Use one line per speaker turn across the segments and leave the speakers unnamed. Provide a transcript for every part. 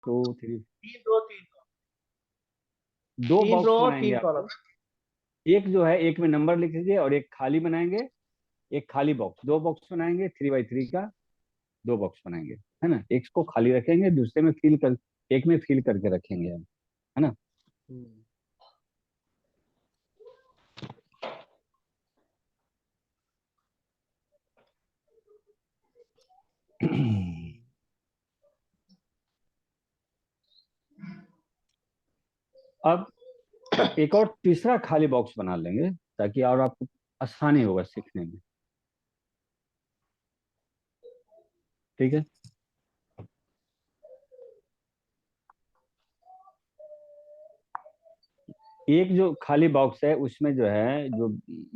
2 3
तीन रो, तीन
दो
तीन
बॉक्स
रो
बनाएंगे
तीन
आपको।
कॉलम।
एक जो है, एक में नंबर लिख लीजिए और एक खाली बनाएंगे, एक खाली बॉक्स, दो बॉक्स बनाएंगे 3x3 का, दो बॉक्स बनाएंगे, है ना। एक को खाली रखेंगे, दूसरे में फिल कर, एक में फिल करके रखेंगे हम, है ना। अब एक और तीसरा खाली बॉक्स बना लेंगे ताकि और आपको आसानी होगा सीखने में, ठीक है। एक जो खाली बॉक्स है उसमें जो है, जो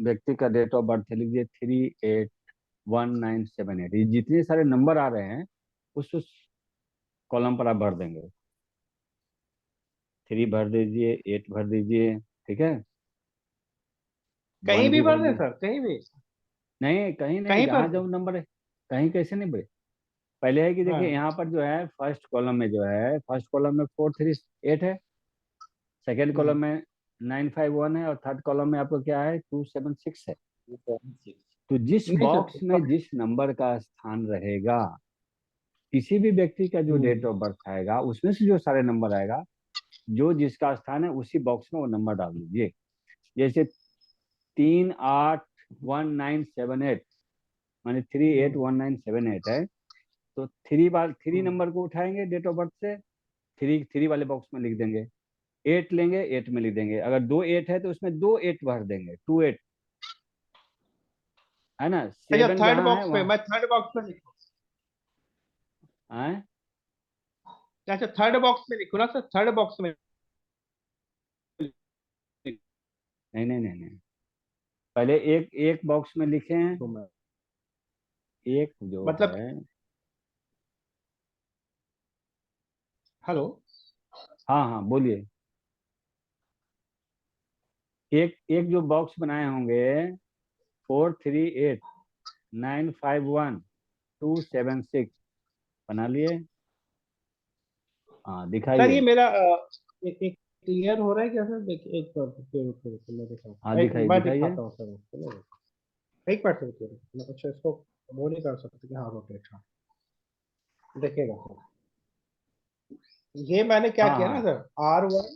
व्यक्ति का डेट ऑफ बर्थ है, लिखिए 381978, ये जितने सारे नंबर आ रहे हैं उस कॉलम पर आप भर देंगे। 3 भर दीजिए, 8 भर दीजिए, ठीक है।
कहीं
1
भी
भी
भर
भर
दें
दीजिए।
सर, कहीं भी?
नहीं, कहीं नहीं,
कहीं
जहाँ
पर?
जो नंबर है, कहीं कैसे नहीं भरे। पहले है कि देखिए
हाँ।
यहाँ पर जो है फर्स्ट कॉलम में जो है, फर्स्ट कॉलम में 438 है, सेकेंड कॉलम में 951 है, और थर्ड कॉलम में आपको क्या है, 276 है। तो जिस
नहीं
बॉक्स
सर,
में जिस नंबर का स्थान रहेगा, किसी भी व्यक्ति का जो डेट ऑफ बर्थ आएगा उसमें से जो सारे नंबर आएगा, जो जिसका स्थान है उसी बॉक्स में वो नंबर डाल दीजिए। जैसे 381978, माने 381978 है, तो थ्री नंबर को उठाएंगे डेट ऑफ बर्थ से, थ्री थ्री वाले बॉक्स में लिख देंगे। 8 लेंगे, 8 में लिख देंगे। अगर 2 8 है तो उसमें 2 8 भर देंगे, 2 8, है ना।
अच्छा,
7
थर्ड
जहाँ है
बॉक्स में,
वहाँ
मैं थर्ड बॉक्स में लिखूँ?
है।
अच्छा, थर्ड बॉक्स में लिखूँ ना सर, थर्ड बॉक्स में
नहीं नहीं नहीं नहीं, पहले एक एक बॉक्स में लिखे हैं,
लिखूँ मैं?
एक जो
मतलब,
है।
हेलो?
हाँ हाँ, बोलिए। एक एक जो बॉक्स बनाए होंगे, 438951276 बना लिए। हाँ,
सर ये
दिखाइए।
मेरा एक क्लियर हो रहा है क्या सर? देखिए एक बार मैं दिखाता
हाँ,
हूँ, एक
दिखाइए
मैं
दिखाइए।
दिखाता हूँ सर उसको ना। एक बार रुकिए, अच्छा इसको वो नहीं कर सकते कि हाँ रोटेट, हाँ देखिएगा सर। ये मैंने क्या
हाँ
किया ना
हाँ
सर, R1,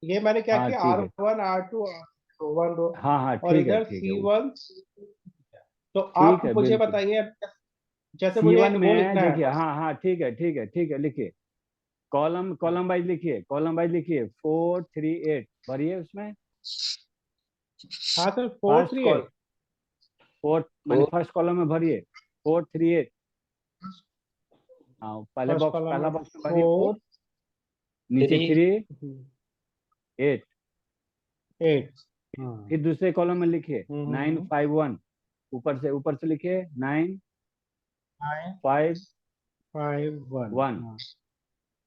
ये मैंने क्या
हाँ,
किया,
ठीक है।
R1 R2 R2 one row,
हाँ हाँ,
और
ठीक है
इधर
ठीक है।
C1 तो
ठीक
आप
है,
मुझे
बिल्कुल।
बताइए, जैसे मुझे
C1
एक वो
में
लिखना है
देखिए,
बस।
हाँ हाँ, ठीक है ठीक है ठीक है, लिखिए। कॉलम कॉलम वाइज लिखिए, कॉलम वाइज लिखिए। 438 भरिए उसमें।
हाँ sir, four
first
three
call
at
fourth मैंने फर्स्ट कॉलम में भरिए 438। हाँ,
फर्स्ट कॉलम
पहला
में
बॉक्स में भरिए
फोर
4, नीचे 3 8।
एट। हाँ।
फिर दूसरे कॉलम में लिखिए
हम्म।
951, ऊपर से लिखिए 951।
951। हाँ।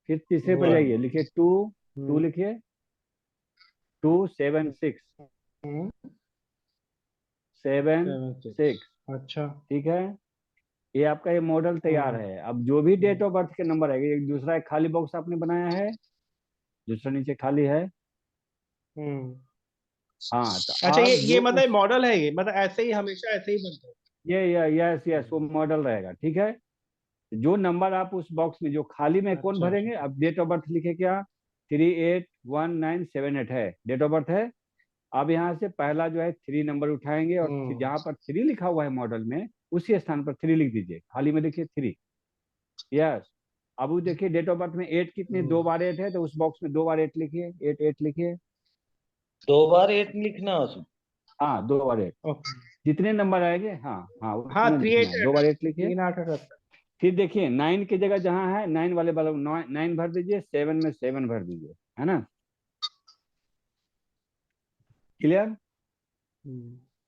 फिर तीसरे पर
वन।
जाइए, लिखिए 2, 2
हम्म।
लिखिए, 276,
हम्म।
सेवन
76।
सिक्स
अच्छा।
ठीक है। ये आपका ये मॉडल तैयार
हम्म।
है। अब जो भी
हम्म।
डेट ऑफ बर्थ के नंबर आएंगे, एक दूसरा एक खाली बॉक्स आपने बनाया है, दूसरा नीचे खाली है।
हम्म।
हाँ, तो
अच्छा,
आप
ये
जो
मतलब
उस,
मॉडल है, ये मतलब ऐसे ही हमेशा ऐसे ही बनता है?
ये यस यस,
हम्म।
वो मॉडल रहेगा, ठीक है। जो नंबर आप उस बॉक्स में, जो खाली में कौन
अच्छा अच्छा।
भरेंगे, अब डेट ऑफ बर्थ लिखे क्या, 381978 है डेट ऑफ बर्थ है। अब यहाँ से पहला जो है 3 नंबर उठाएंगे, और
हम्म।
जहाँ पर 3 लिखा हुआ है मॉडल में, उसी स्थान पर 3 लिख दीजिए, खाली में लिखिए 3। यस। अब वो देखिए डेट ऑफ बर्थ में 8 कितने,
हम्म।
2 बार 8 है, तो उस बॉक्स में 2 बार 8 लिखिए, 8 8 लिखिए।
2 बार 8 लिखना है उसमें?
हाँ, 2 बार 8,
ओके।
जितने नंबर आएंगे, हाँ हाँ,
हाँ,
उतने
थ्री
लिखना
एट
है, 2 बार 8 लिखिए।
3 8 78।
फिर देखिए 9 की जगह जहाँ है, 9 वाले वाला 9 भर दीजिए, 7 में 7 भर दीजिए, है ना। क्लियर।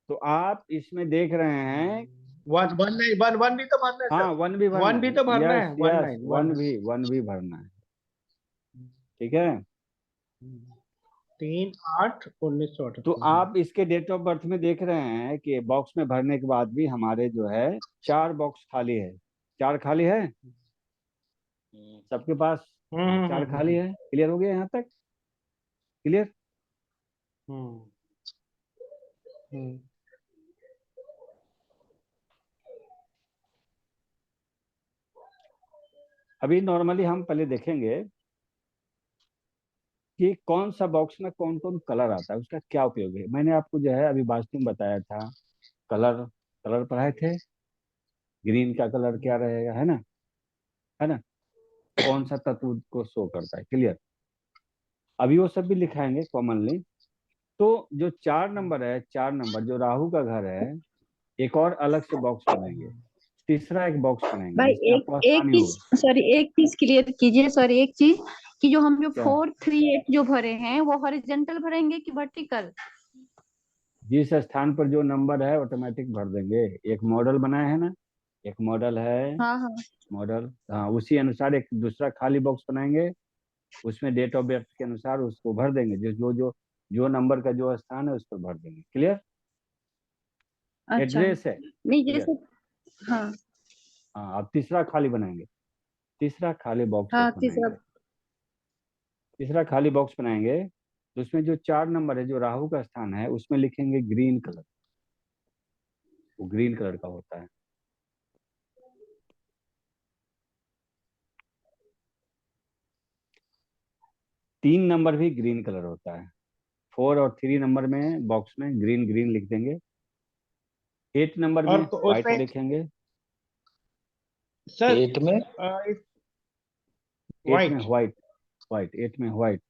तो आप इसमें देख रहे हैं।
वन वन नहीं, वन वन भी तो भरना है
हाँ,
सर।
1 भी भरना
वन भी
है,
तो भरना
यस
है, वन
यस,
नाइन वन
1 भी भरना है, ठीक है।
3 8 19 सौ
तो
अठहत्तर
आप इसके डेट ऑफ बर्थ में देख रहे हैं कि बॉक्स में भरने के बाद भी हमारे जो है 4 बॉक्स खाली है, 4 खाली है सबके पास। चार खाली है। क्लियर हो गया यहाँ तक? क्लियर?
हम्म हम्म
अभी नॉर्मली हम पहले देखेंगे कि कौन सा बॉक्स में कौन कौन कलर आता है, उसका क्या उपयोग है। मैंने आपको जो है अभी वास्तव में बताया था, कलर कलर पढ़ाए थे। ग्रीन का कलर क्या रहेगा, है ना? है ना? कौन सा तत्व को शो करता है। क्लियर? अभी वो सब भी लिखाएंगे कॉमनली। तो जो 4 नंबर है, 4 नंबर जो राहु का घर है, एक और अलग से बॉक्स बनाएंगे। तीसरा एक बॉक्स बनाएंगे
भाई
जिससे
एक
आपको
एक
आसानी
चीज,
होगा।
सॉरी एक चीज क्लियर कीजिए सर, एक चीज कि जो हम जो
क्या?
438 जो भरे हैं वो हॉरिजेंटल भरेंगे कि वर्टिकल?
जिस स्थान पर जो नंबर है ऑटोमेटिक भर देंगे। एक मॉडल बनाया है ना, एक मॉडल है,
हाँ हाँ।
मॉडल, हाँ, उसी अनुसार एक दूसरा खाली बॉक्स बनाएंगे। उसमें डेट ऑफ बर्थ के अनुसार उसको भर देंगे, जो नंबर का जो स्थान है उस पर भर देंगे। क्लियर?
अच्छा,
एड्रेस है।
नहीं
क्लियर?
जैसे, हाँ
हाँ, अब तीसरा खाली बनाएंगे। तीसरा खाली बॉक्स एक
हाँ तीसरा।
बनाएंगे। तीसरा खाली बॉक्स बनाएंगे तो उसमें जो 4 नंबर है, जो राहु का स्थान है, उसमें लिखेंगे ग्रीन कलर। वो ग्रीन कलर का होता है। तीन नंबर भी ग्रीन कलर होता है। 4 और 3 नंबर में बॉक्स में ग्रीन ग्रीन लिख देंगे। 8 नंबर में
और तो
व्हाइट
उसमें
लिखेंगे।
सर
8 में
8 में
वाइट।
व्हाइट। व्हाइट 8 में व्हाइट।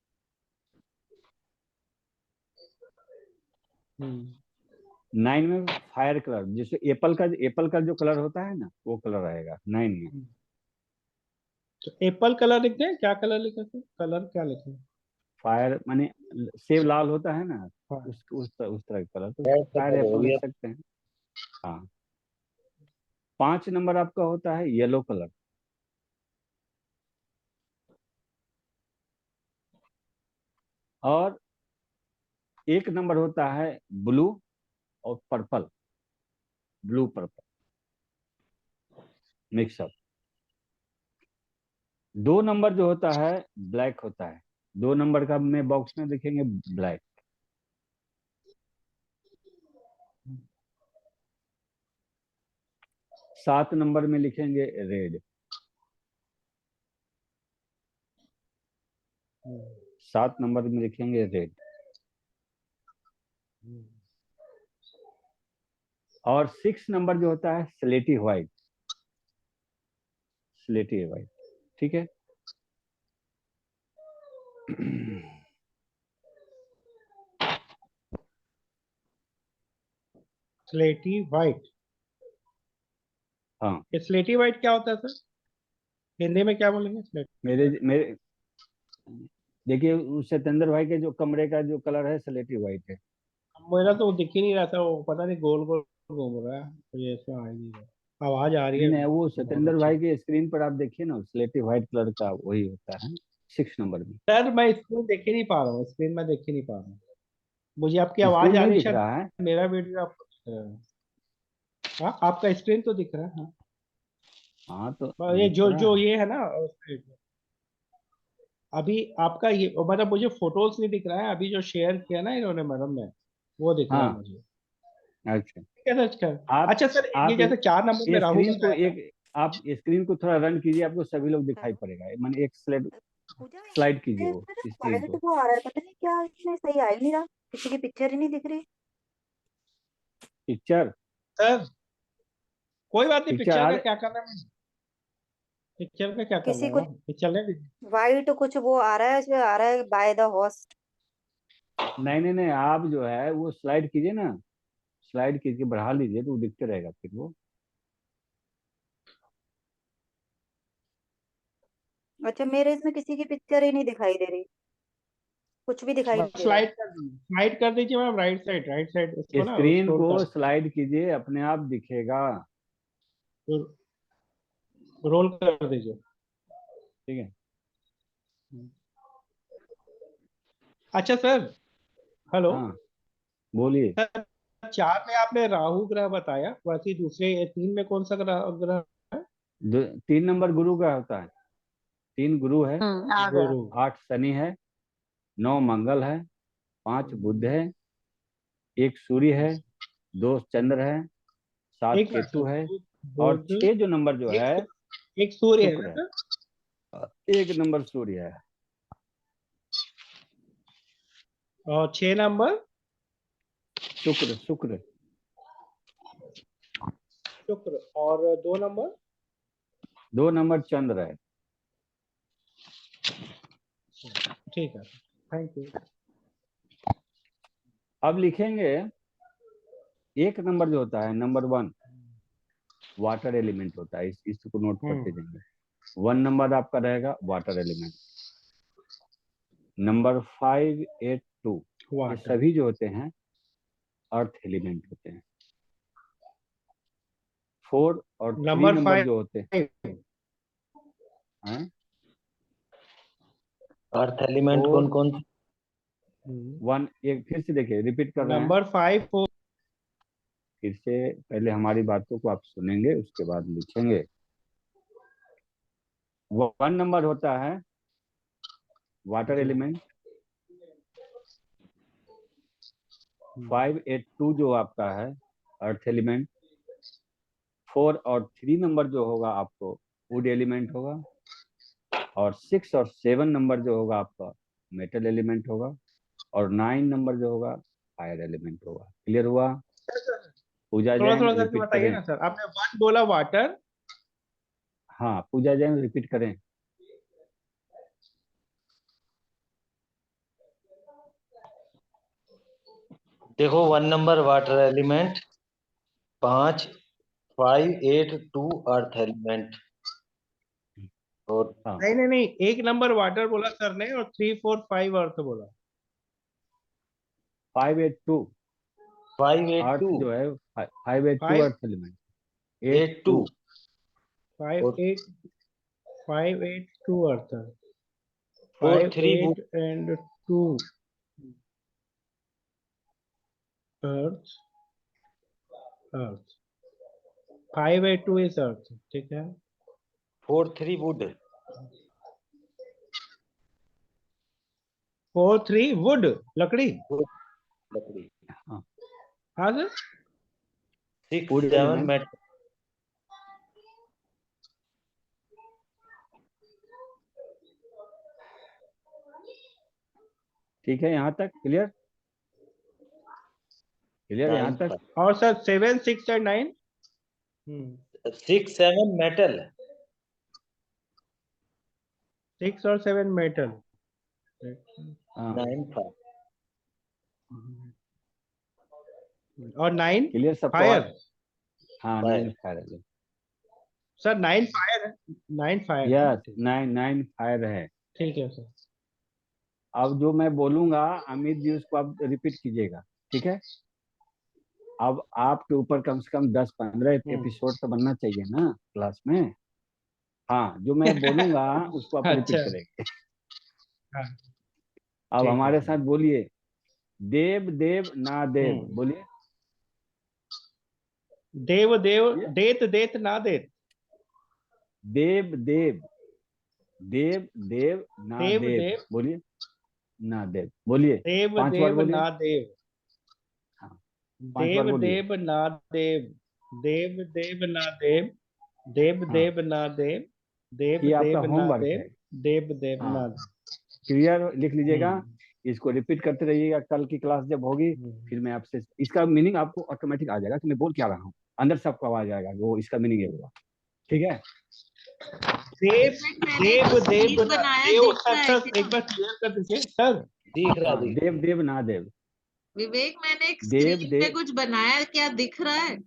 9 में फायर कलर, जैसे एप्पल का जो कलर होता है ना, वो कलर आएगा 9 में।
तो एप्पल कलर लिखते हैं, क्या कलर लिखे थे, कलर क्या लिखे?
फायर माने सेब लाल होता है ना,
हाँ।
उस तरह का कलर, तो
रेड
फायर
कलर हो
एप्पल लिख
गया।
सकते हैं। हाँ। 5 नंबर आपका होता है येलो कलर। और 1 नंबर होता है ब्लू और पर्पल। Blue purple mix up. 2 नंबर जो होता है ब्लैक होता है। 2 नंबर का में बॉक्स में देखेंगे ब्लैक। 7 नंबर में लिखेंगे रेड। 7 नंबर में लिखेंगे रेड। और 6 नंबर जो होता है स्लेटी व्हाइट। स्लेटी व्हाइट। ठीक है।
स्लेटी वाइट।
हाँ।
ये स्लेटी वाइट क्या होता है सर, हिंदी में क्या बोलेंगे स्लेटी
मेरे
वाइट?
मेरे देखिए, उस सत्येंद्र भाई के जो कमरे का जो कलर है स्लेटी व्हाइट है।
मेरा तो वो दिख ही नहीं रहा था, वो पता नहीं गोल गोल घूम रहा है, मुझे इसमें आ ही नहीं रहा। आवाज आ रही
नहीं
है
नहीं, वो
बहुत
सत्येंद्र
अच्छी।
भाई के स्क्रीन पर आप देखिए ना, स्लेटी व्हाइट कलर का वही होता है 6 नंबर में।
सर मैं स्क्रीन देख ही नहीं पा रहा हूँ, स्क्रीन में देख ही नहीं पा रहा हूँ। मुझे आपकी आवाज
स्क्रीन
आ
नहीं
रही है,
दिख
शायद
रहा है?
मेरा वीडियो आपको दिख रहा है। हाँ आपका स्क्रीन तो दिख रहा है, हाँ।
हाँ तो
ये
दिख
जो
रहा
जो
है।
ये है ना, अभी आपका ये मतलब मुझे फोटोज नहीं दिख रहा है, अभी जो शेयर किया ना इन्होंने मैडम ने, वो दिख रहा है
हाँ।
मुझे।
अच्छा।
क्या सर कर?
आप
अच्छा सर, ये
आप
जैसे 4 नंबर में
ये
राहु
स्क्रीन
का
को
ग्रह है।
एक आप स्क्रीन को थोड़ा रन कीजिए, आपको सभी लोग दिखाई पड़ेगा। माने एक स्लाइड
पूजा
स्लाइड कीजिए वो
इसमें ना
स्क्रीन
वाइट
को।
वो आ रहा है, पता नहीं क्या इसमें सही आ ही नहीं रहा, किसी की पिक्चर ही नहीं दिख रही।
पिक्चर
सर कोई बात नहीं,
पिक्चर
पिक्चर का
अरे
क्या करना है, पिक्चर का क्या करना
किसी
है
को
ना, पिक्चर ले लीजिए।
वाइट कुछ वो आ रहा है, इसमें आ रहा है बाय द होस्ट।
नहीं नहीं नहीं, आप जो है वो स्लाइड कीजिए ना। स्लाइड कीजिए, बढ़ा लीजिए तो वो दिखते रहेगा फिर वो।
अच्छा, मेरे इसमें किसी की पिक्चर ही नहीं दिखाई दे रही, कुछ भी दिखाई नहीं
बस
दे रहा।
स्लाइड कर दीजिए मैम, राइट साइड उसको ना
स्क्रीन
स्क्रॉल
को
कर,
स्लाइड कीजिए, अपने आप दिखेगा।
रोल कर दीजिए।
ठीक है।
अच्छा सर, हेलो
हाँ, बोलिए।
सर, 4 में आपने राहु ग्रह बताया, वैसे दूसरे 3 में कौन सा ग्रह ग्रह है?
3 नंबर गुरु का होता है। 3 गुरु है,
आ गया।
गुरु
8 शनि है, 9 मंगल है, 5 बुध है, 1 सूर्य है, 2 चंद्र है, 7
एक
केतु
मिनट,
है,
बुध
और
बुध,
6 जो नंबर जो है
एक सूर्य है
शुक्र
ना
है।
सर?
1 नंबर सूर्य है,
और 6 नंबर
शुक्र शुक्र
शुक्र, और 2 नंबर
2 नंबर चंद्र है।
ठीक है, थैंक यू।
अब लिखेंगे 1 नंबर जो होता है, नंबर 1 वाटर एलिमेंट होता है, इसको नोट करते जाएंगे। 1 नंबर आपका रहेगा वाटर एलिमेंट। नंबर 5, 8, 2 ये
वाटर
सभी जो होते हैं अर्थ एलिमेंट होते हैं। 4 और 3
नंबर
नंबर जो होते हैं
5
अर्थ एलिमेंट
4,
कौन कौन से?
1, एक फिर से देखिए, रिपीट कर रहे हैं।
नंबर 5 4
फिर से पहले हमारी बातों को आप सुनेंगे, उसके बाद लिखेंगे। 1 नंबर होता है वाटर एलिमेंट। 5, 8, 2 जो आपका है अर्थ एलिमेंट। 4 और 3 नंबर जो होगा आपको वुड एलिमेंट होगा, और 6 और 7 नंबर जो होगा आपका मेटल एलिमेंट होगा, और 9 नंबर जो होगा फायर एलिमेंट होगा। क्लियर हुआ? पूजा
थोड़ा
जैन
थोड़ा करके
रिपीट
बताइए
करें।
ना सर। आपने 1 बोला वाटर,
हाँ, पूजा जैन रिपीट करें।
देखो 1 number water element, 5 5 8 2 earth element, और
हाँ,
नहीं नहीं नहीं, 1 नंबर वाटर बोला सर ने, और 3 4 5 अर्थ बोला।
5, 8, 2
5 8
अर्थ
2
जो है 5, 8, 2
5
अर्थ एलिमेंट। 8,
8
2
2
5
और
8 5 8 2 अर्थ,
4
5
3
8 and 2 earth, earth 5 8 2 is earth, ठीक है।
4 3 वुड,
4 3 वुड, लकड़ी।
लकड़ी।
हाँ,
हाँ सर।
6
would
7
element.
मेटल।
ठीक है, यहाँ तक क्लियर? क्लियर यहाँ
9
तक?
और सर 7 6 और 9।
6 7 मेटल,
6 और 7 मेटल,
हाँ,
9 5
और 9
क्लियर सबको?
फायर।
हाँ, 9 फायर एलिमेंट।
सर 9 फायर है, 9 फायर है।
यस, 9 फायर है।
ठीक है सर।
अब जो मैं बोलूंगा अमित जी उसको आप रिपीट कीजिएगा, ठीक है? अब आपके ऊपर कम से कम 10-15 एपिसोड तो बनना चाहिए ना क्लास में। हाँ, जो मैं बोलूंगा उसको आप रिपीट
अच्छा,
करेंगे।
हाँ,
अब
ठीक है
हमारे
सर।
साथ बोलिए, देव देव ना देव, बोलिए।
देव देव, देत देत ना देत,
देव देव, देव देव ना
देव
देव,
देव,
बोलिए। ना देव, बोलिए।
देव
5 बार
देव
बोलिए।
ना देव,
हाँ, 5 बार
देव
बोलिए।
देव ना देव, देव देव ना देव, देव
हाँ,
देव ना देव, देव
ये आपका
देव ना
होमवर्क है।
देव, देव देव
हाँ,
ना देव।
क्लियर लिख लीजिएगा।
हम्म,
इसको रिपीट करते रहिएगा। कल की क्लास जब होगी फिर मैं आपसे इसका मीनिंग आपको ऑटोमेटिक आ जाएगा कि मैं बोल क्या रहा हूँ, अंदर से आपको आवाज आएगा वो इसका मीनिंग ये होगा। ठीक है?
देव
मैंने
देव
जो
देव
सीरीज
ना
बनाया
देव।
दिख
सर
रहा है
सर एक
क्या?
बार क्लियर कर दीजिए सर।
दिख रहा
हाँ,
दिख
देव देव ना देव,
विवेक, मैंने एक
देव
स्क्रीन पे
देव।
कुछ बनाया, क्या दिख रहा है?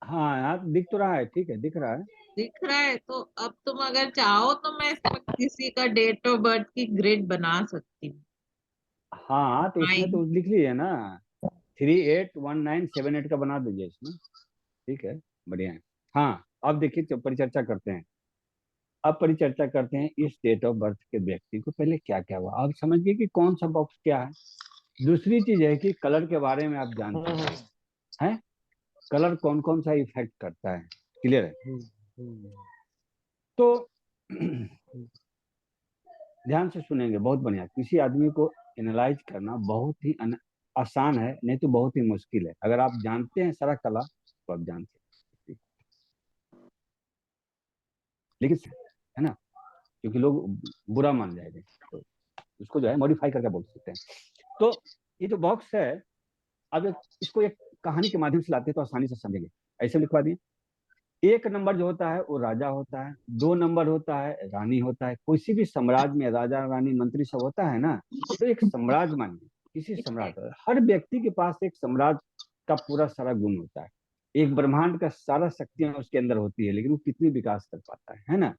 हाँ यार, दिख तो रहा है, ठीक है, दिख रहा है।
दिख रहा है तो अब तुम अगर चाहो तो मैं इसमें किसी का डेट ऑफ बर्थ की ग्रिड बना सकती हूँ।
हाँ, तो इसमें तो
Fine.
लिख लीजिए ना, 381978 का बना दीजिए इसमें। ठीक है, बढ़िया है। हाँ, अब देखिए परिचर्चा करते हैं। अब परिचर्चा करते हैं इस डेट ऑफ बर्थ के व्यक्ति को पहले क्या क्या हुआ। आप समझिए कि कौन सा बॉक्स क्या है। दूसरी चीज है कि कलर के बारे में आप जानते हैं, कलर कौन कौन सा इफेक्ट करता है, क्लियर है।
हम्म,
तो ध्यान से सुनेंगे, बहुत बढ़िया। किसी आदमी को एनालाइज करना बहुत ही आसान है, नहीं तो बहुत ही मुश्किल है। अगर आप जानते हैं सारा कला तो आप जानते हैं, लेकिन है ना, क्योंकि लोग बुरा मान जाएंगे, तो उसको जो है मॉडिफाई करके बोल सकते हैं। तो ये जो बॉक्स है, अब इसको एक कहानी के माध्यम से लाते हैं तो आसानी से समझेंगे। ऐसे लिखवा दिए, 1 नंबर जो होता है वो राजा होता है, 2 नंबर होता है रानी होता है। किसी भी साम्राज्य में राजा रानी मंत्री सब होता है ना, तो एक साम्राज्य मानिए, किसी साम्राज्य, हर व्यक्ति के पास एक साम्राज्य का पूरा सारा गुण होता है। एक ब्रह्मांड का सारा शक्तियां उसके अंदर होती है, लेकिन वो कितनी विकास कर पाता है ना।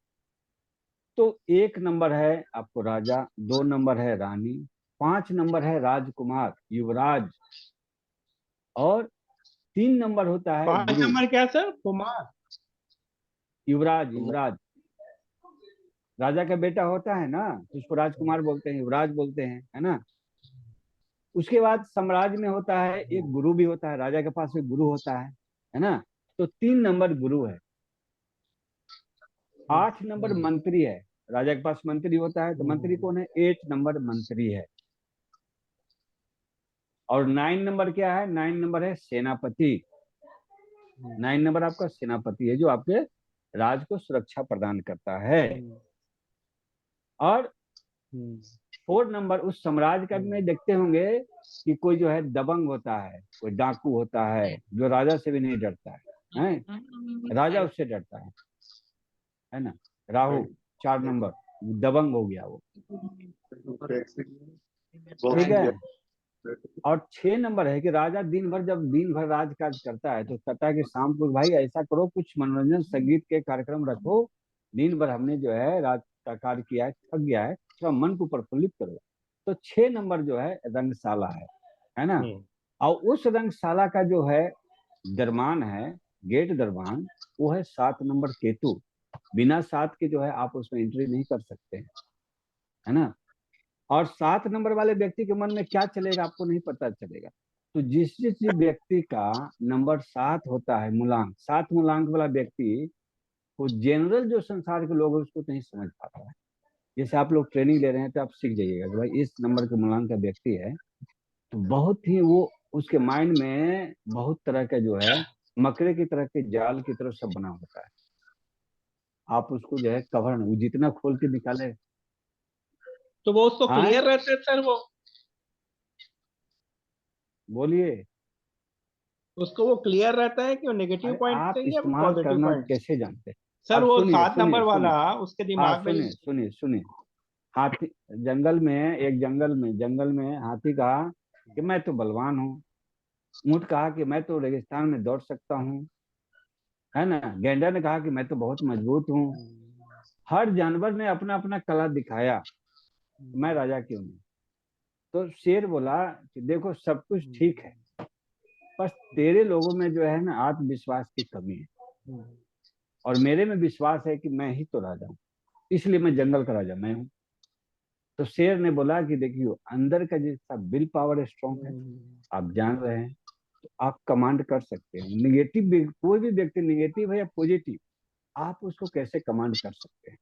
तो 1 नंबर है आपको राजा, 2 नंबर है रानी, 5 नंबर है राजकुमार युवराज, और 3 नंबर होता है
5
गुरु
नंबर क्या सर? कुमार?
युवराज। युवराज राजा का बेटा होता है ना, तो उसको राजकुमार बोलते हैं, युवराज बोलते हैं, है ना। उसके बाद साम्राज्य में होता है एक गुरु भी होता है, राजा के पास एक गुरु होता है ना। तो 3 नंबर गुरु है। 8 नंबर मंत्री है, राजा के पास मंत्री होता है, तो मंत्री कौन है? 8 नंबर मंत्री है। और 9 नंबर क्या है? 9 नंबर है सेनापति। 9 नंबर आपका सेनापति है, जो आपके राज को सुरक्षा प्रदान करता है। और 4 नंबर उस साम्राज्य का में देखते होंगे कि कोई जो है दबंग होता है, कोई डाकू होता है, जो राजा से भी नहीं डरता है? राजा उससे डरता है ना। राहु 4 नंबर दबंग हो गया वो, ठीक है। और 6 नंबर है कि राजा दिन भर राजकाज करता है, तो कहता है कि शाम को भाई ऐसा करो, कुछ मनोरंजन संगीत के कार्यक्रम रखो, दिन भर हमने जो है राज का कार्य किया है, थक गया है, थोड़ा मन को प्रफुल्लित करो। तो 6 नंबर जो है रंगशाला है ना। और उस रंगशाला का जो है दरमान है, गेट दरमान, वो है 7 नंबर केतु। बिना 7 के जो है आप उसमें एंट्री नहीं कर सकते, है ना। और 7 नंबर वाले व्यक्ति के मन में क्या चलेगा आपको नहीं पता चलेगा। तो जिस जिस व्यक्ति का नंबर 7 होता है, मूलांक 7 मूलांक वाला व्यक्ति को जनरल जो संसार के लोग हैं उसको नहीं समझ पाता है। जैसे आप लोग ट्रेनिंग ले रहे हैं तो आप सीख जाइएगा कि भाई इस नंबर के मूलांक का व्यक्ति है, तो बहुत ही वो उसके माइंड में बहुत तरह का जो है मकड़े की तरह के जाल की तरह सब बना होता है। आप उसको जो है कवर वो जितना खोल के निकाले।
तो वो उसको
हाँ?
क्लियर रहते हैं सर? वो
बोलिए।
उसको वो क्लियर रहता है कि वो नेगेटिव
अरे
पॉइंट
आप
चाहिए या
इस्तेमाल
पॉजिटिव
करना
पॉइंट?
कैसे जानते हैं?
सर
आप
वो
सुनिए
7
सुनिए
नंबर वाला
सुनिए।
उसके
हाँ
दिमाग में
सुनिए सुनिए सुनिए। हाथी जंगल में हाथी कहा कि मैं तो बलवान हूँ। ऊंट कहा कि मैं तो रेगिस्तान में दौड़ सकता हूँ, है ना। गैंडा ने कहा कि मैं तो बहुत मजबूत हूँ। हर जानवर ने अपना अपना कला दिखाया, मैं राजा क्यों नहीं। तो शेर बोला कि देखो सब कुछ ठीक है, बस तेरे लोगों में जो है ना आत्मविश्वास की कमी है, और मेरे में विश्वास है कि मैं ही तो राजा हूँ, इसलिए मैं जंगल का राजा मैं हूँ। तो शेर ने बोला कि देखियो, अंदर का जिसका विल पावर स्ट्रांग है, आप जान रहे हैं, तो आप कमांड कर सकते हैं। निगेटिव कोई भी व्यक्ति निगेटिव है या पॉजिटिव, आप उसको कैसे कमांड कर सकते हैं।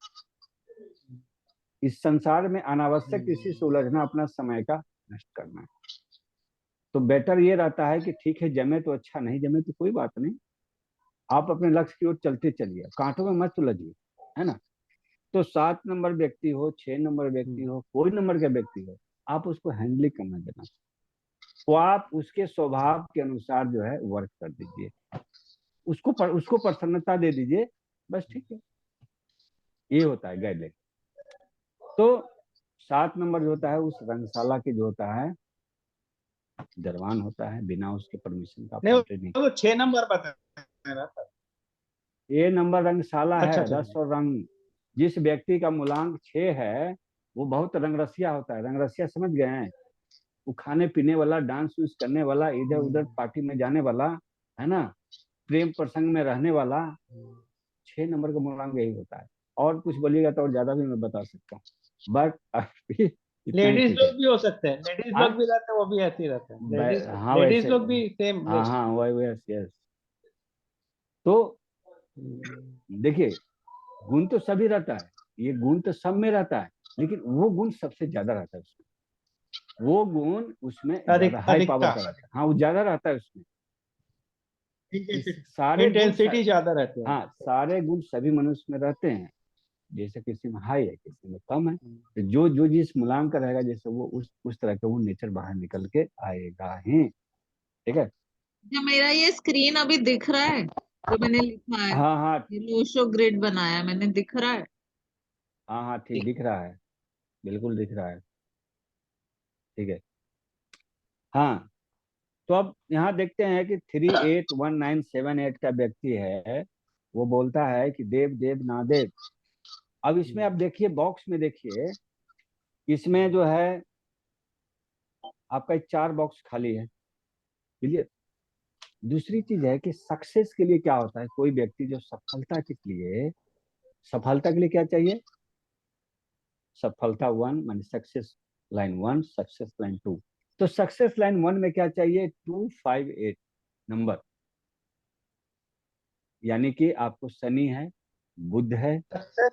इस संसार में अनावश्यक किसी से उलझना अपना समय का नष्ट करना है। तो बेटर ये रहता है कि ठीक है, जमे तो अच्छा, नहीं जमे तो कोई बात नहीं, आप अपने लक्ष्य की ओर चलते चलिए, कांटों में मत उलझिए, है ना। तो 7 नंबर व्यक्ति हो, 6 नंबर व्यक्ति हो, कोई नंबर का व्यक्ति हो, आप उसको हैंडलिंग करना देना, तो आप उसके स्वभाव के अनुसार जो है वर्क कर दीजिए, उसको प्रसन्नता दे दीजिए, बस ठीक है। ये होता है गाइडलाइन। तो 7 नंबर जो होता है उस रंगशाला के जो होता है दरबान होता है, बिना उसके परमिशन का आप
नहीं,
एंट्री नहीं।
वो 6 नंबर बताया ना सर?
ये नंबर रंगशाला है,
अच्छा अच्छा।
रस और रंग। जिस व्यक्ति का मूलांक 6 है वो बहुत रंगरसिया होता है। रंगरसिया समझ गए हैं? वो खाने पीने वाला, डांस वांस करने वाला, इधर उधर पार्टी में जाने वाला, है ना, प्रेम प्रसंग में रहने वाला। 6 नंबर का मूलांक यही होता है। और कुछ बोलिएगा तो और ज्यादा भी मैं बता सकता हूँ, बट अभी इतना ही
लेडीज
ठीक है।
लोग भी हो सकते हैं, लेडीज
हाँ
लोग भी रहते हैं, वो भी ऐसे ही रहते हैं। लेडीज
हाँ
लेडीज
वैसे,
लोग भी सेम।
हाँ हाँ वही, यस यस। तो देखिए, गुण तो सभी रहता है, ये गुण तो सब में रहता है, लेकिन वो गुण सबसे ज्यादा रहता है उसमें, वो गुण उसमें ज्यादा हाई पावर का रहता है। हाँ, वो ज्यादा रहता है उसमें। सारे गुण
इंटेंसिटी ज्यादा रहती है।
हाँ, सारे गुण सभी मनुष्य में रहते हैं। जैसे किसी में हाई है, किसी में कम है, तो जो जो जिस मुलायम का रहेगा, जैसे वो उस तरह का वो नेचर बाहर निकल के आएगा ही। ठीक है।
जो मेरा ये स्क्रीन अभी दिख रहा है जो मैंने लिखा है,
हाँ हाँ
ये लोशो ग्रिड बनाया मैंने, दिख रहा है?
हाँ हाँ, ठीक दिख रहा है, बिल्कुल दिख रहा है। ठीक है। हाँ, तो अब यहाँ देखते हैं कि 381978 का व्यक्ति है, वो बोलता है कि देव देव ना देव। अब इसमें आप देखिए, बॉक्स में देखिए, इसमें जो है आपका 4 बॉक्स खाली है। क्लियर। दूसरी चीज है कि सक्सेस के लिए क्या होता है, कोई व्यक्ति जो सफलता के लिए क्या चाहिए, सफलता 1 मान सक्सेस लाइन 1, सक्सेस लाइन 2। तो सक्सेस लाइन 1 में क्या चाहिए, 258 नंबर, यानी कि आपको शनि है, बुध है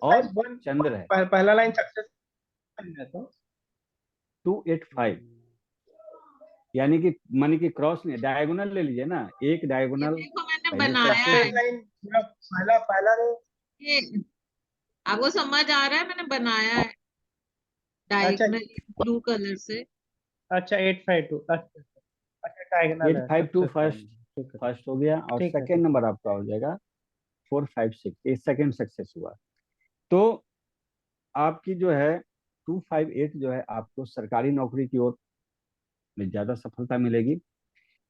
और चंद्र है।
पहला लाइन सक्सेस है तो
285, यानी कि मानी कि क्रॉस नहीं, डायगोनल ले लीजिए ना, एक
ये
डायगोनल
देखो मैंने
पहले
बनाया
सक्सेस।
है
लाइन पहला
ये, आपको समझ आ रहा है? मैंने बनाया है
अच्छा
डायगोनली ब्लू कलर से।
अच्छा 852 अच्छा अच्छा डायगोनल है
852
सक्सेस लाइन।
फर्स्ट,
ठीक है
फर्स्ट हो गया, और
ठीक है
सेकेंड
ठीक है।
नंबर आपका हो जाएगा 456, ये सेकेंड सक्सेस हुआ। तो आपकी जो है 258 जो है आपको सरकारी नौकरी की ओर में ज्यादा सफलता मिलेगी,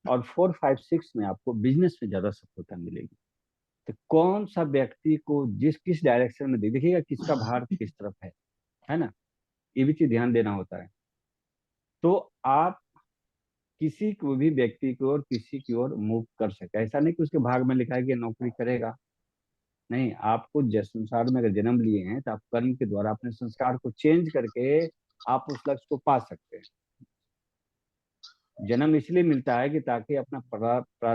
और 456 में आपको बिजनेस में ज्यादा सफलता मिलेगी। तो कौन सा व्यक्ति को जिस किस डायरेक्शन में देखिएगा, किसका भार किस तरफ है ना, ये भी चीज ध्यान देना होता है। तो आप किसी को भी व्यक्ति की ओर, किसी की ओर मूव कर सकते हैं। ऐसा नहीं कि उसके भाग में लिखा है कि नौकरी करेगा, नहीं, आपको जिस संसार में अगर जन्म लिए हैं तो आप कर्म के द्वारा अपने संस्कार को चेंज करके आप उस लक्ष्य को पा सकते हैं। जन्म इसलिए मिलता है कि ताकि अपना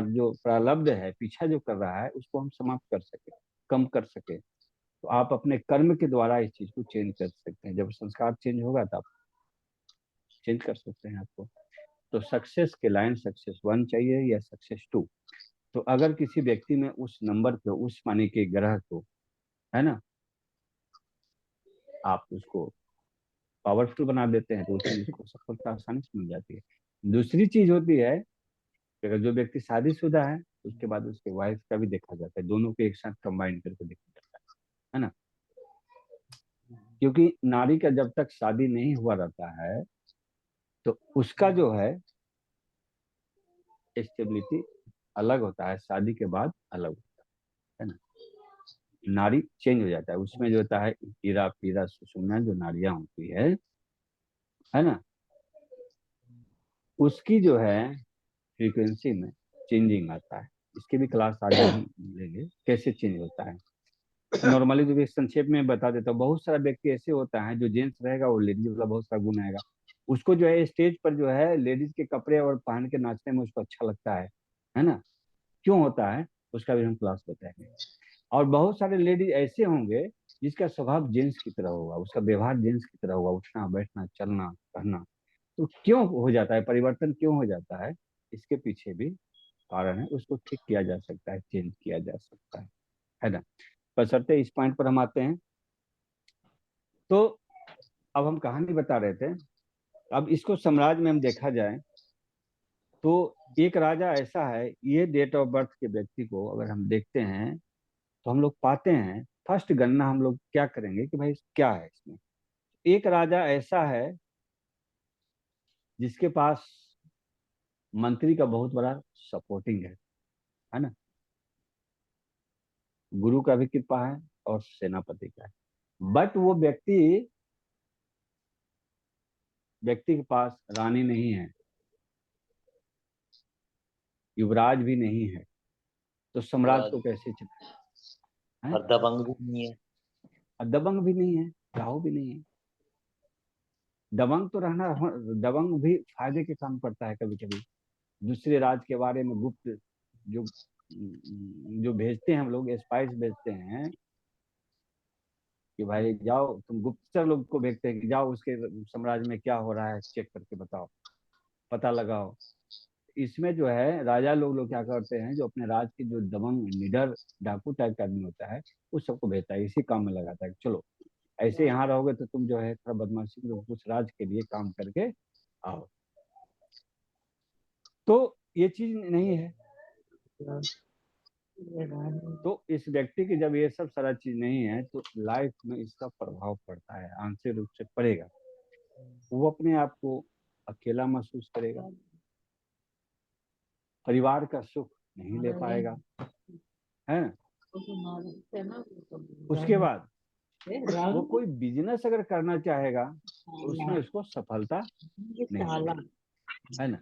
जो प्रारब्ध है, पीछा जो कर रहा है, उसको हम समाप्त कर सके, कम कर सके। तो आप अपने कर्म के द्वारा इस चीज को चेंज कर सकते हैं। जब संस्कार चेंज होगा तो आप चेंज कर सकते हैं आपको। तो सक्सेस के लाइन सक्सेस 1 चाहिए या सक्सेस 2। तो अगर किसी व्यक्ति में उस नंबर पे, उस माने के ग्रह को, है ना, आप उसको पावरफुल बना देते हैं, तो उसमें उसको सफलता आसानी से मिल जाती है। दूसरी चीज होती है कि अगर जो व्यक्ति शादीशुदा है, उसके बाद उसके वाइफ का भी देखा जाता है, दोनों को एक साथ कंबाइन करके देखा जाता है ना। क्योंकि नारी का जब तक शादी नहीं हुआ रहता है, तो उसका जो है स्टेबिलिटी अलग होता है, शादी के बाद अलग होता है ना। नारी चेंज हो जाता है, उसमें जो होता है हीरा पीरा सुषुम्ना, जो नारियां होती है ना, उसकी जो है फ्रीक्वेंसी में चेंजिंग आता है। इसके भी क्लास आगे हम लेंगे कैसे चेंज होता है। नॉर्मली जो भी संक्षेप में बता देता हूँ, बहुत सारा व्यक्ति ऐसे होता है जो जेंट्स रहेगा वो लेडीज वाला बहुत सारा गुण आएगा, उसको जो है स्टेज पर जो है लेडीज के कपड़े और पहन के नाचने में उसको अच्छा लगता है ना। क्यों होता है, उसका भी हम क्लास बताएंगे। और बहुत सारे लेडीज ऐसे होंगे जिसका स्वभाव जेंट्स की तरह होगा, उसका व्यवहार जेंट्स की तरह होगा, उठना बैठना चलना कहना। तो क्यों हो जाता है, परिवर्तन क्यों हो जाता है, इसके पीछे भी कारण है, उसको ठीक किया जा सकता है, चेंज किया जा सकता है ना। बशर्ते इस पॉइंट पर हम आते हैं। तो अब हम कहानी बता रहे थे, अब इसको साम्राज्य में हम देखा जाए तो एक राजा ऐसा है, ये डेट ऑफ बर्थ के व्यक्ति को अगर हम देखते हैं तो हम लोग पाते हैं, फर्स्ट गणना हम लोग क्या करेंगे कि भाई क्या है इसमें। एक राजा ऐसा है जिसके पास मंत्री का बहुत बड़ा सपोर्टिंग है ना, गुरु का भी कृपा है और सेनापति का है। बट वो व्यक्ति के पास रानी नहीं है, युवराज भी नहीं है, तो सम्राट को कैसे चलाए,
और दबंग भी नहीं है।
दबंग भी नहीं है, राहु भी नहीं है। दबंग तो रहना, दबंग भी फायदे के काम पड़ता है कभी कभी, दूसरे राज के बारे में गुप्त जो जो भेजते हैं हम लोग, स्पाइस भेजते हैं कि भाई जाओ, तुम गुप्तचर लोग को भेजते हैं कि जाओ उसके साम्राज्य में क्या हो रहा है चेक करके बताओ, पता लगाओ। इसमें जो है राजा लोग क्या करते हैं, जो अपने राज के जो दबंग निडर डाकू टाइप का आदमी होता है, उस सबको भेजता है, इसी काम में लगाता है कि चलो ऐसे यहाँ रहोगे तो तुम जो है थोड़ा बदमाशी करो, कुछ राज के लिए काम करके आओ। तो ये चीज नहीं है। तो इस व्यक्ति की जब ये सब सारा चीज नहीं है तो लाइफ में इसका प्रभाव पड़ता है, आंशिक रूप से पड़ेगा। वो अपने आप को अकेला महसूस करेगा, परिवार का सुख नहीं ले पाएगा, है। उसके बाद वो कोई बिजनेस अगर करना चाहेगा तो उसमें उसको सफलता नहीं मिलेगी, है ना।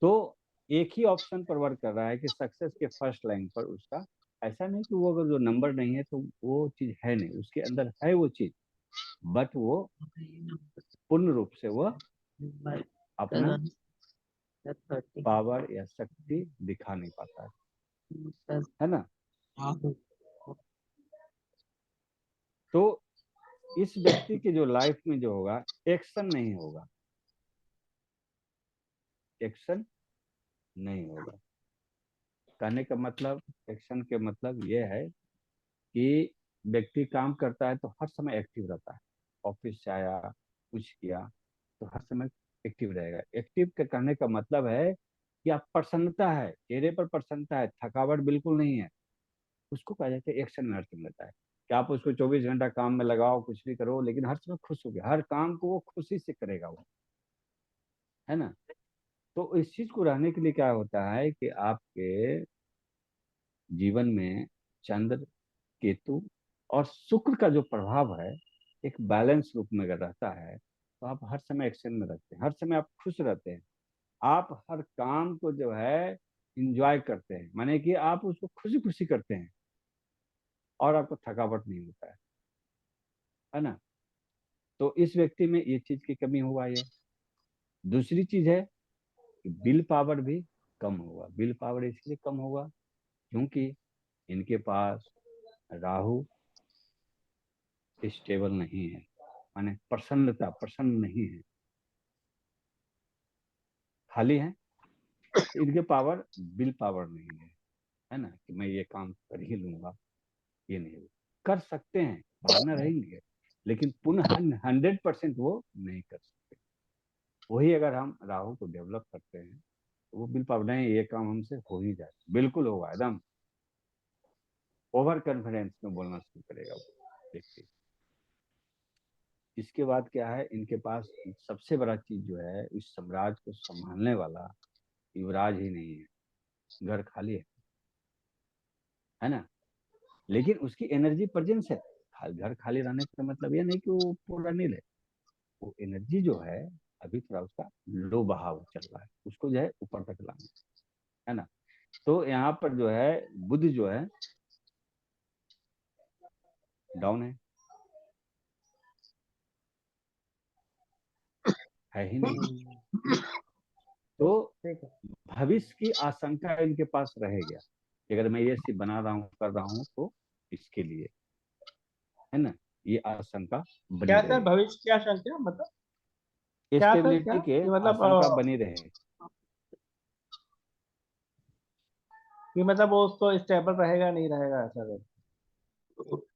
तो एक ही ऑप्शन पर वर्क कर रहा है कि सक्सेस के फर्स्ट लाइन पर उसका, ऐसा नहीं कि वो अगर जो नंबर नहीं है तो वो चीज है नहीं, उसके अंदर है वो चीज, बट वो पूर्ण रूप से वो अपना पावर या शक्ति दिखा नहीं पाता है ना। तो इस व्यक्ति के जो लाइफ में जो होगा, एक्शन नहीं होगा, एक्शन नहीं होगा। कहने का मतलब, एक्शन के मतलब ये है कि व्यक्ति काम करता है तो हर समय एक्टिव रहता है, ऑफिस से आया कुछ किया तो हर समय एक्टिव रहेगा। एक्टिव के कहने का मतलब है कि आप प्रसन्नता है, चेहरे पर प्रसन्नता है, थकावट बिल्कुल नहीं है, उसको कहा जाता है एक्शन में हर समय रहता है। कि आप उसको 24 घंटा काम में लगाओ, कुछ भी करो, लेकिन हर समय खुश हो गया, हर काम को वो खुशी से करेगा वो, है ना। तो इस चीज को रहने के लिए क्या होता है कि आपके जीवन में चंद्र, केतु और शुक्र का जो प्रभाव है, एक बैलेंस रूप में अगर रहता है तो आप हर समय एक्शन में रहते हैं, हर समय आप खुश रहते हैं, आप हर काम को जो है इंजॉय करते हैं, माने कि आप उसको खुशी खुशी करते हैं और आपको थकावट नहीं होता है ना। तो इस व्यक्ति में ये चीज की कमी हुआ है। दूसरी चीज है कि बिल पावर भी कम होगा। बिल पावर इसलिए कम होगा क्योंकि इनके पास राहु स्टेबल नहीं है, माने प्रसन्नता प्रसन्न नहीं है, खाली है। तो इनके पावर, बिल पावर नहीं है ना, कि मैं ये काम कर ही लूंगा, ये नहीं कर सकते हैं, भावना रहेंगे, लेकिन पुनः 100% वो नहीं कर सकते। वही अगर हम राहु को डेवलप करते हैं तो वो बिल पावर नहीं, ये काम हमसे हो ही जाए, बिल्कुल होगा, एकदम ओवर कॉन्फिडेंस में बोलना शुरू करेगा वो व्यक्ति। इसके बाद क्या है, इनके पास सबसे बड़ा चीज जो है, इस साम्राज्य को संभालने वाला युवराज ही नहीं है, घर खाली है ना। लेकिन उसकी एनर्जी प्रेजेंस है। घर खाली रहने का मतलब ये नहीं कि वो पूरा नील है, वो एनर्जी जो है अभी थोड़ा उसका लो बहाव चल रहा है, उसको जो है ऊपर तक लाना है ना। तो यहाँ पर जो है बुध जो है डाउन है ही नहीं। तो
ठीक है।
भविष्य की आशंका इनके पास रहेगा कि अगर मैं ये चीज बना रहा हूँ कर रहा हूँ तो इसके लिए, है ना, ये आशंका बनी
क्या सर,
रहेगी,
भविष्य क्या संख्या मतलब क्या सर, क्या
स्टेबिलिटी के
कि मतलब
आशंका बनी रहे।
कि मतलब वो उसको स्टेबल रहेगा नहीं रहेगा ऐसा कुछ?